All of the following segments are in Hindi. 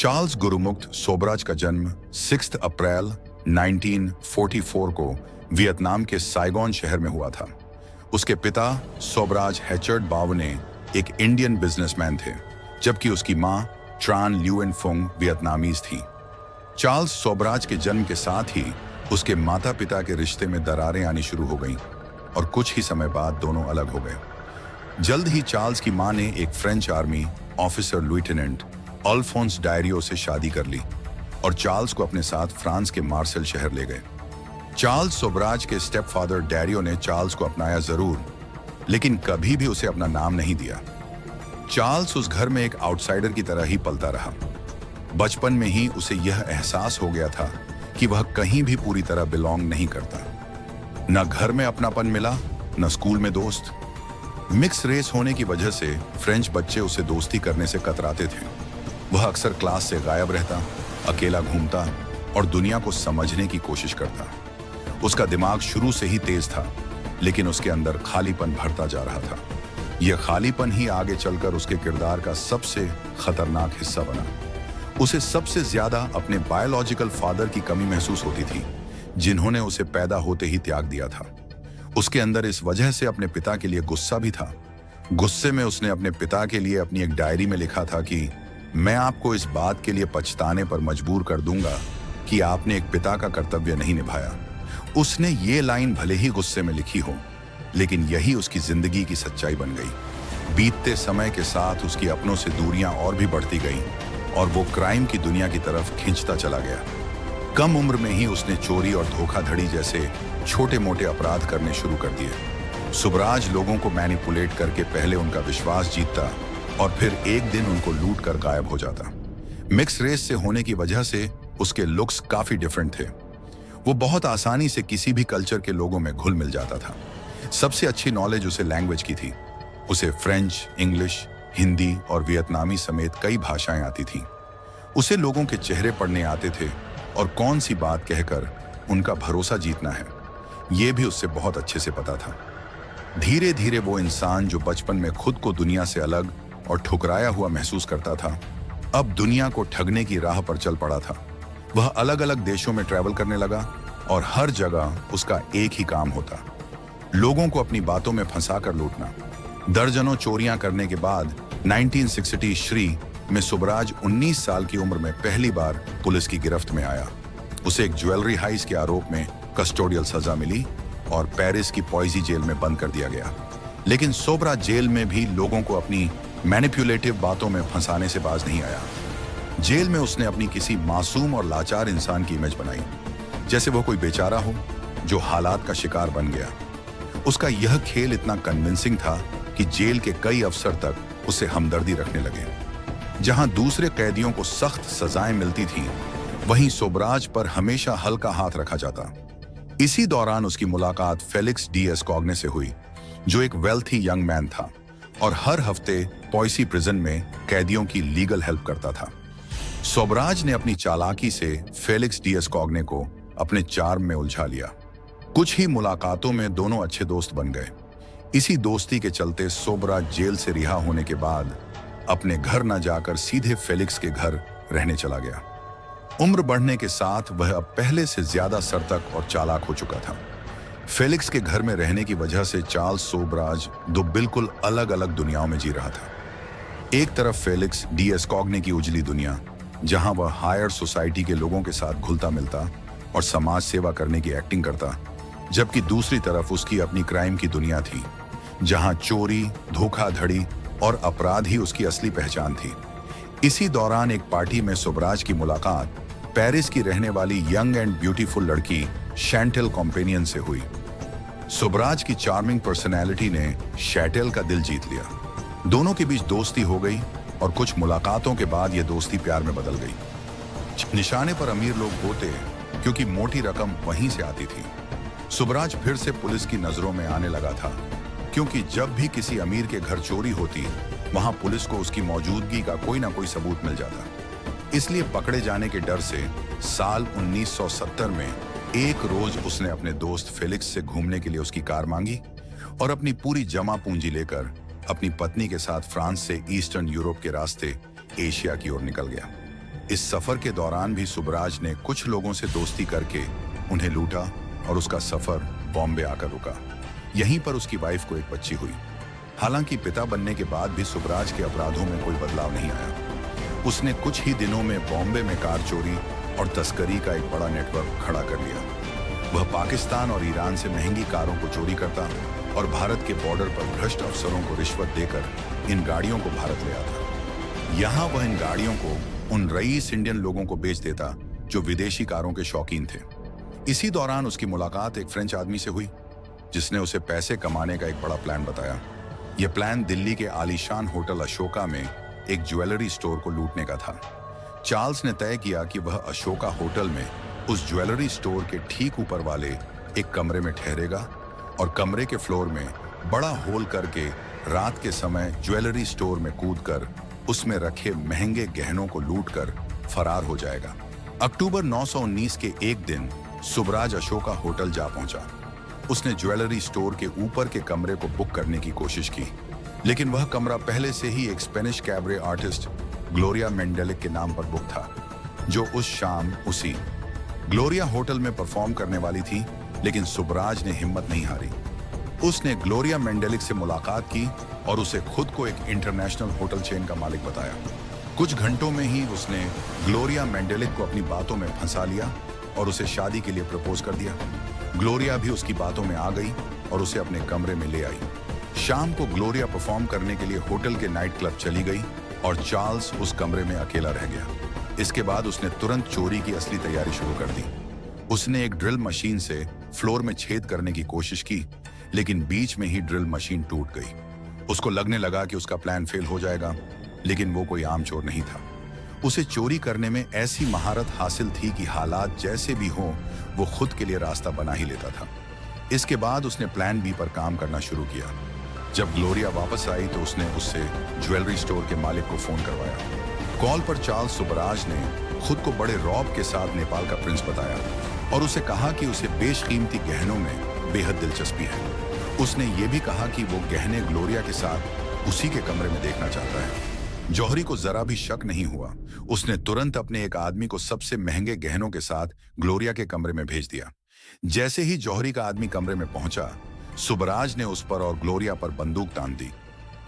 चार्ल्स गुरुमुक्त सोबराज का जन्म 6 अप्रैल 1944 को वियतनाम के साइगोन शहर में हुआ था। उसके पिता सोबराज हैचर्ड बावने एक इंडियन बिजनेसमैन थे, जबकि उसकी मां ट्रान ल्यूएन फुंग वियतनामीज थी। चार्ल्स सोबराज के जन्म के साथ ही उसके माता पिता के रिश्ते में दरारें आनी शुरू हो गईं और कुछ ही समय बाद दोनों अलग हो गए। जल्द ही चार्ल्स की मां ने एक French army officer lieutenant Alphonse Dario से शादी कर ली और चार्ल्स को अपने साथ फ्रांस के मार्सेल शहर ले गए। चार्ल्स सोबराज के स्टेपफादर डैरियो ने चार्ल्स को अपनाया जरूर, लेकिन कभी भी उसे अपना नाम नहीं दिया। चार्ल्स उस घर में एक आउटसाइडर की तरह ही पलता रहा। बचपन में ही उसे यह एहसास हो गया था कि वह कहीं भी पूरी तरह बिलोंग नहीं करता। न घर में अपनापन मिला, न स्कूल में दोस्त। मिक्स रेस होने की वजह से फ्रेंच बच्चे उसे दोस्ती करने से कतराते थे। वह अक्सर क्लास से गायब रहता, अकेला घूमता और दुनिया को समझने की कोशिश करता। उसका दिमाग शुरू से ही तेज था, लेकिन उसके अंदर खालीपन भरता जा रहा था। यह खालीपन ही आगे चलकर उसके किरदार का सबसे खतरनाक हिस्सा बना। उसे सबसे ज्यादा अपने बायोलॉजिकल फादर की कमी महसूस होती थी, जिन्होंने उसे पैदा होते ही त्याग दिया था। उसके अंदर इस वजह से अपने पिता के लिए गुस्सा भी था। गुस्से में उसने अपने पिता के लिए अपनी एक डायरी में लिखा था कि मैं आपको इस बात के लिए पछताने पर मजबूर कर दूंगा कि आपने एक पिता का कर्तव्य नहीं निभाया। उसने ये लाइन भले ही गुस्से में लिखी हो, लेकिन यही उसकी जिंदगी की सच्चाई बन गई। बीतते समय के साथ उसकी अपनों से दूरियां और भी बढ़ती गईं और वो क्राइम की दुनिया की तरफ खिंचता चला गया। कम उम्र में ही उसने चोरी और धोखाधड़ी जैसे छोटे मोटे अपराध करने शुरू कर दिए। सोबराज लोगों को मैनिपुलेट करके पहले उनका विश्वास जीतता और फिर एक दिन उनको लूट कर गायब हो जाता। मिक्स रेस से होने की वजह से उसके लुक्स काफी डिफरेंट थे। वो बहुत आसानी से किसी भी कल्चर के लोगों में घुल मिल जाता था। सबसे अच्छी नॉलेज उसे लैंग्वेज की थी। उसे फ्रेंच, इंग्लिश, हिंदी और वियतनामी समेत कई भाषाएं आती थीं। उसे लोगों के चेहरे पढ़ने आते थे और कौन सी बात कहकर उनका भरोसा जीतना है, ये भी उससे बहुत अच्छे से पता था। धीरे धीरे वो इंसान जो बचपन में खुद को दुनिया से अलग और ठुकराया हुआ महसूस करता था, अब दुनिया को ठगने की राह पर चल पड़ा था। वह अलग अलग देशों में ट्रैवल करने लगा और हर जगह उसका एक ही काम होता, लोगों को अपनी बातों में फंसाकर लूटना। दर्जनों चोरियां करने के बाद 1960 श्री में सोबराज 19 साल की उम्र में पहली बार पुलिस की गिरफ्त में आया। उसे एक ज्वेलरी हाइस के आरोप में कस्टोडियल सजा मिली और पेरिस की पॉइजी जेल में बंद कर दिया गया। लेकिन सोबराज जेल में भी लोगों को अपनी मैनिपुलेटिव बातों में फंसाने से बाज नहीं आया। जेल में उसने अपनी किसी मासूम और लाचार इंसान की इमेज बनाई, जैसे वो कोई बेचारा हो जो हालात का शिकार बन गया। उसका यह खेल इतना कन्विंसिंग था कि जेल के कई अफसर तक उसे हमदर्दी रखने लगे। जहां दूसरे कैदियों को सख्त सजाएं मिलती थीं, वहीं सोबराज पर हमेशा हल्का हाथ रखा जाता। इसी दौरान उसकी मुलाकात फेलिक्स डी एस्कॉग्ने से हुई, जो एक वेल्थी यंग मैन था और हर हफ्ते पॉइसी प्रिजन में कैदियों की लीगल हेल्प करता था। सोबराज ने अपनी चालाकी से फेलिक्स डी एस्कॉग्ने को अपने चार्म में उलझा लिया। कुछ ही मुलाकातों में दोनों अच्छे दोस्त बन गए। इसी दोस्ती के चलते सोबराज जेल से रिहा होने के बाद अपने घर न जाकर सीधे फेलिक्स के घर रहने चला गया। उम्र बढ़ने के साथ वह अब पहले से ज्यादा सतर्क और चालाक हो चुका था। फेलिक्स के घर में रहने की वजह से चार्ल्स सोबराज दो बिल्कुल अलग अलग दुनियाओं में जी रहा था। एक तरफ फेलिक्स डी एस्कॉग्ने की उजली दुनिया, जहां वह हायर सोसाइटी के लोगों के साथ घुलता मिलता और समाज सेवा करने की एक्टिंग करता, जबकि दूसरी तरफ उसकी अपनी क्राइम की दुनिया थी, जहां चोरी, धोखाधड़ी और अपराध ही उसकी असली पहचान थी। इसी दौरान एक पार्टी में सोबराज की मुलाकात पेरिस की रहने वाली यंग एंड ब्यूटीफुल लड़की शैंटेल कॉम्पेनियन से हुई। सोबराज की चार्मिंग पर्सनैलिटी ने शैंटेल का दिल जीत लिया। दोनों के बीच दोस्ती हो गई और कुछ मुलाकातों के बाद यह दोस्ती प्यार में बदल गई। निशाने पर अमीर लोग होते क्योंकि मोटी रकम वहीं से आती थी। सोबराज फिर से पुलिस की नजरों में आने लगा था, क्योंकि जब भी किसी अमीर के घर चोरी होती, वहां पुलिस को उसकी मौजूदगी का कोई ना कोई सबूत मिल जाता। इसलिए पकड़े जाने के डर से साल 1970 में एक रोज उसने अपने दोस्त फेलिक्स से घूमने के लिए उसकी कार मांगी और अपनी पूरी जमा पूंजी लेकर अपनी पत्नी के साथ फ्रांस से ईस्टर्न यूरोप के रास्ते एशिया की ओर निकल गया। इस सफर के दौरान भी सुबराज ने कुछ लोगों से दोस्ती करके उन्हें लूटा और उसका सफर बॉम्बे आकर रुका। यहीं पर उसकी वाइफ को एक बच्ची हुई। हालांकि पिता बनने के बाद भी सुबराज के अपराधों में कोई बदलाव नहीं आया। उसने कुछ ही दिनों में बॉम्बे में कार चोरी और तस्करी का एक बड़ा नेटवर्क खड़ा कर लिया। वह पाकिस्तान और ईरान से महंगी कारों को चोरी करता और भारत के बॉर्डर पर भ्रष्ट अफसरों को रिश्वत देकर इन गाड़ियों को भारत ले आता। यहाँ वह इन गाड़ियों को उन रईस इंडियन लोगों को बेच देता जो विदेशी कारों के शौकीन थे। इसी दौरान उसकी मुलाकात एक फ्रेंच आदमी से हुई जिसने उसे पैसे कमाने का एक बड़ा प्लान बताया। यह प्लान दिल्ली के आलीशान होटल अशोका में एक ज्वेलरी स्टोर को लूटने का था। चार्ल्स ने तय किया कि वह अशोका होटल में उस ज्वेलरी स्टोर के ठीक ऊपर वाले एक कमरे में ठहरेगा और कमरे के फ्लोर में बड़ा होल करके रात के समय ज्वेलरी स्टोर में कूदकर उसमें रखे महंगे गहनों को लूटकर फरार हो जाएगा। अक्टूबर 919 के एक दिन सुबराज अशोका होटल जा पहुंचा। उसने ज्वेलरी स्टोर के ऊपर के कमरे को बुक करने की कोशिश की, लेकिन वह कमरा पहले से ही एक स्पेनिश कैबरे आर्टिस्ट ग्लोरिया मेंडेलिक के नाम पर बुक था, जो उस शाम उसी ग्लोरिया होटल में परफॉर्म करने वाली थी। लेकिन सुबराज ने हिम्मत नहीं हारी। उसने ग्लोरिया मेंडेलिक से मुलाकात की और उसे खुद को एक इंटरनेशनल होटल चेन का मालिक बताया। कुछ घंटों में ही उसने ग्लोरिया मेंडेलिक को अपनी बातों में फंसा लिया और उसे शादी के लिए प्रपोज कर दिया। ग्लोरिया भी उसकी बातों में आ गई और उसे अपने कमरे में ले आई। शाम को ग्लोरिया परफॉर्म करने के लिए होटल के नाइट क्लब चली गई और चार्ल्स उस कमरे में अकेला रह गया। इसके बाद उसने तुरंत चोरी की असली तैयारी शुरू कर दी। उसने एक ड्रिल मशीन से फ्लोर में छेद करने की कोशिश की, लेकिन बीच में ही ड्रिल मशीन टूट गई। उसको लगने लगा कि उसका प्लान फेल हो जाएगा, लेकिन वो कोई आम चोर नहीं था। उसे चोरी करने में ऐसी महारत हासिल थी कि हालात जैसे भी हों, वो खुद के लिए रास्ता बना ही लेता था। इसके बाद उसने प्लान बी पर काम करना शुरू किया। जब ग्लोरिया वापस आई तो उसने उससे ज्वेलरी स्टोर के मालिक को फोन करवाया। कॉल पर चार्ल्स सुबराज ने खुद को बड़े रौब के साथ नेपाल का प्रिंस बताया और उसे कहा कि उसे बेशकीमती गहनों में बेहद दिलचस्पी है। उसने ये भी कहा कि वो गहने ग्लोरिया के साथ उसी के कमरे में देखना चाहता है। जौहरी को जरा भी शक नहीं हुआ। उसने तुरंत अपने एक आदमी को सबसे महंगे गहनों के साथ ग्लोरिया के कमरे में भेज दिया। जैसे ही जौहरी का आदमी कमरे में पहुंचा, सुबराज ने उस पर और ग्लोरिया पर बंदूक तान दी।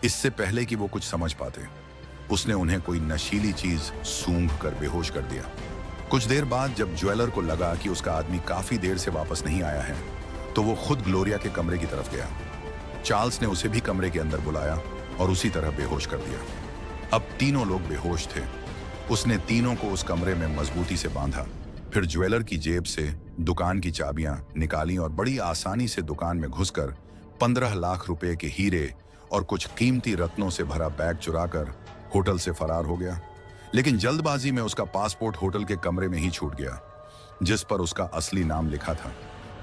इससे पहले कि वो कुछ समझ पाते, उसने उन्हें कोई नशीली चीज सूंघ कर बेहोश कर दिया। कुछ देर बाद जब ज्वेलर को लगा कि उसका आदमी काफी देर से वापस नहीं आया है, तो वो खुद ग्लोरिया के कमरे की तरफ गया। चार्ल्स ने उसे भी कमरे के अंदर बुलाया और उसी तरह बेहोश कर दिया। अब तीनों लोग बेहोश थे। उसने तीनों को उस कमरे में मजबूती से बांधा, फिर ज्वेलर की जेब से दुकान की चाबियां निकाली और बड़ी आसानी से दुकान में घुसकर 15 लाख रुपए के हीरे और कुछ कीमती रत्नों से भरा बैग चुराकर होटल से फरार हो गया। लेकिन जल्दबाजी में उसका पासपोर्ट होटल के कमरे में ही छूट गया, जिस पर उसका असली नाम लिखा था।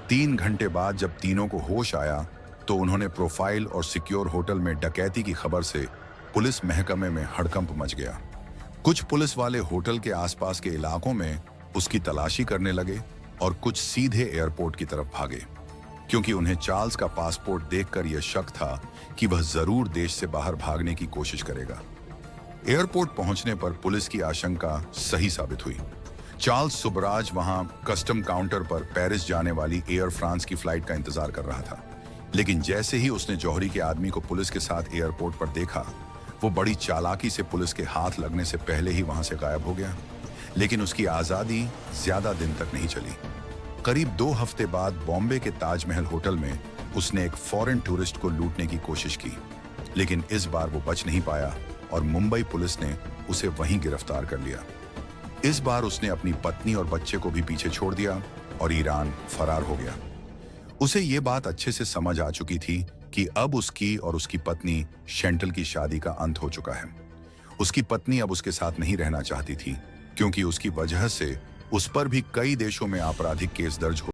3 घंटे बाद जब तीनों को होश आया तो उन्होंने प्रोफाइल और सिक्योर होटल में डकैती की खबर से पुलिस महकमे में हड़कंप मच गया। कुछ पुलिस वाले होटल के आसपास के इलाकों में उसकी तलाशी करने लगे और कुछ सीधे एयरपोर्ट की तरफ भागे, क्योंकि उन्हें चार्ल्स का पासपोर्ट देखकर यह शक था कि वह जरूर देश से बाहर भागने की कोशिश करेगा। एयरपोर्ट पहुंचने पर पुलिस की आशंका सही साबित हुई। चार्ल्स सुबराज वहां कस्टम काउंटर पर पेरिस जाने वाली एयर फ्रांस की फ्लाइट का इंतजार कर रहा था। लेकिन जैसे ही उसने जौहरी के आदमी को पुलिस के साथ एयरपोर्ट पर देखा, वो बड़ी चालाकी से पुलिस के हाथ लगने से पहले ही वहां से गायब हो गया। लेकिन उसकी आजादी ज्यादा दिन तक नहीं चली। करीब 2 हफ्ते बाद बॉम्बे के ताजमहल होटल में उसने एक फॉरेन टूरिस्ट को लूटने की कोशिश की, लेकिन इस बार वो बच नहीं पाया और मुंबई पुलिस ने उसे वहीं गिरफ्तार कर लिया। इस बार उसने अपनी पत्नी और बच्चे को भी पीछे छोड़ दिया और ईरान फरार हो गया। उसे ये बात अच्छे से समझ आ चुकी थी कि अब उसकी और उसकी पत्नी शेंटल की शादी का अंत हो चुका है। उसकी पत्नी अब उसके साथ नहीं रहना चाहती थी, क्योंकि उसकी वजह से उस पर भी कई देशों में आपराधिक केस दर्ज हो